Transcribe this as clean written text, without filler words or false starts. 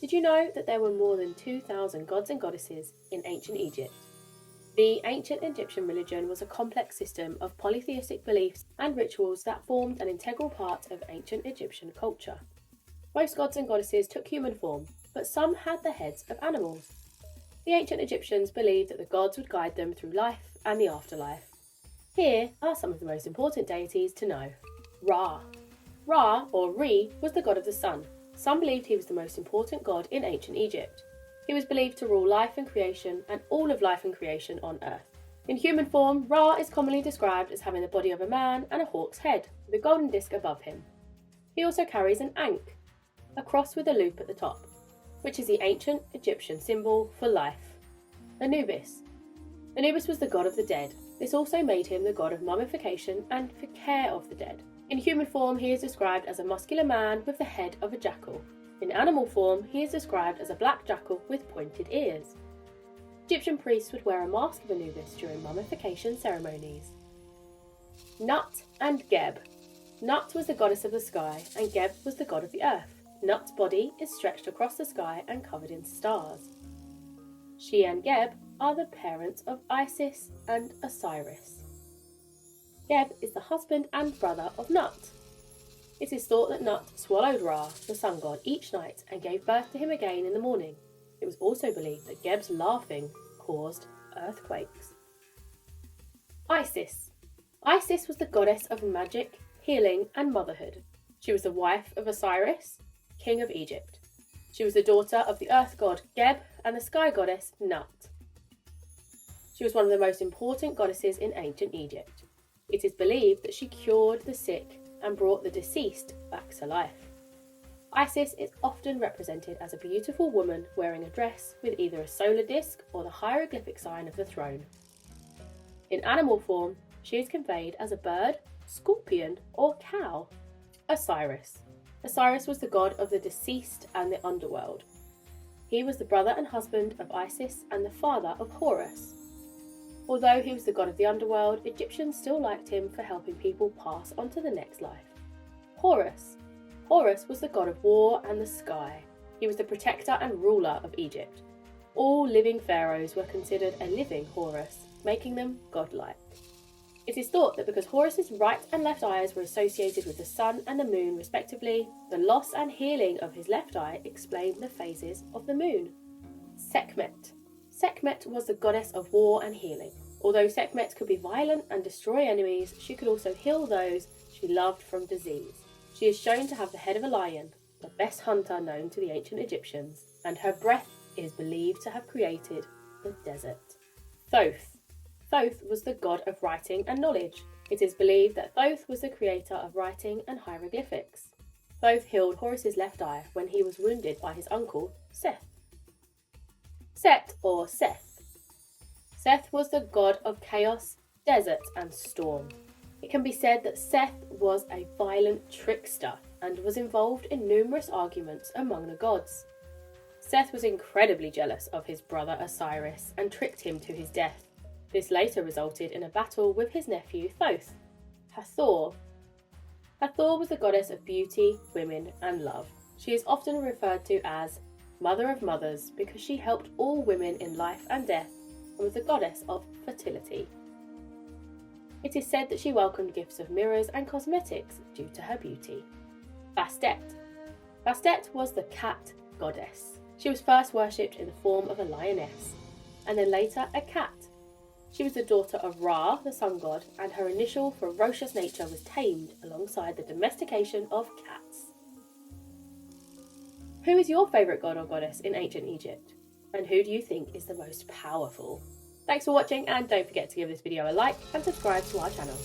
Did you know that there were more than 2,000 gods and goddesses in ancient Egypt? The ancient Egyptian religion was a complex system of polytheistic beliefs and rituals that formed an integral part of ancient Egyptian culture. Most gods and goddesses took human form, but some had the heads of animals. The ancient Egyptians believed that the gods would guide them through life and the afterlife. Here are some of the most important deities to know. Ra. Ra, or Re, was the god of the sun. Some believed he was the most important god in ancient Egypt. He was believed to rule life and creation and all of life and creation on earth. In human form, Ra is commonly described as having the body of a man and a hawk's head, with a golden disc above him. He also carries an ankh, a cross with a loop at the top, which is the ancient Egyptian symbol for life. Anubis. Anubis was the god of the dead. This also made him the god of mummification and for care of the dead. In human form, he is described as a muscular man with the head of a jackal. In animal form, he is described as a black jackal with pointed ears. Egyptian priests would wear a mask of Anubis during mummification ceremonies. Nut and Geb. Nut was the goddess of the sky and Geb was the god of the earth. Nut's body is stretched across the sky and covered in stars. She and Geb are the parents of Isis and Osiris. Geb is the husband and brother of Nut. It is thought that Nut swallowed Ra, the sun god, each night and gave birth to him again in the morning. It was also believed that Geb's laughing caused earthquakes. Isis. Isis was the goddess of magic, healing and motherhood. She was the wife of Osiris, king of Egypt. She was the daughter of the earth god Geb and the sky goddess Nut. She was one of the most important goddesses in ancient Egypt. It is believed that she cured the sick and brought the deceased back to life. Isis is often represented as a beautiful woman wearing a dress with either a solar disc or the hieroglyphic sign of the throne. In animal form, she is conveyed as a bird, scorpion, or cow. Osiris. Osiris was the god of the deceased and the underworld. He was the brother and husband of Isis and the father of Horus. Although he was the god of the underworld, Egyptians still liked him for helping people pass on to the next life. Horus. Horus was the god of war and the sky. He was the protector and ruler of Egypt. All living pharaohs were considered a living Horus, making them godlike. It is thought that because Horus's right and left eyes were associated with the sun and the moon respectively, the loss and healing of his left eye explained the phases of the moon. Sekhmet. Sekhmet was the goddess of war and healing. Although Sekhmet could be violent and destroy enemies, she could also heal those she loved from disease. She is shown to have the head of a lion, the best hunter known to the ancient Egyptians, and her breath is believed to have created the desert. Thoth. Thoth was the god of writing and knowledge. It is believed that Thoth was the creator of writing and hieroglyphics. Thoth healed Horus's left eye when he was wounded by his uncle, Seth. Set or Seth. Seth was the god of chaos, desert and storm. It can be said that Seth was a violent trickster and was involved in numerous arguments among the gods. Seth was incredibly jealous of his brother Osiris and tricked him to his death. This later resulted in a battle with his nephew Thoth. Hathor. Hathor was the goddess of beauty, women and love. She is often referred to as Mother of Mothers because she helped all women in life and death and was the goddess of fertility. It is said that she welcomed gifts of mirrors and cosmetics due to her beauty. Bastet. Bastet was the cat goddess. She was first worshipped in the form of a lioness, and then later a cat. She was the daughter of Ra, the sun god, and her initial ferocious nature was tamed alongside the domestication of cats. Who is your favourite god or goddess in ancient Egypt? And who do you think is the most powerful? Thanks for watching and don't forget to give this video a like and subscribe to our channel.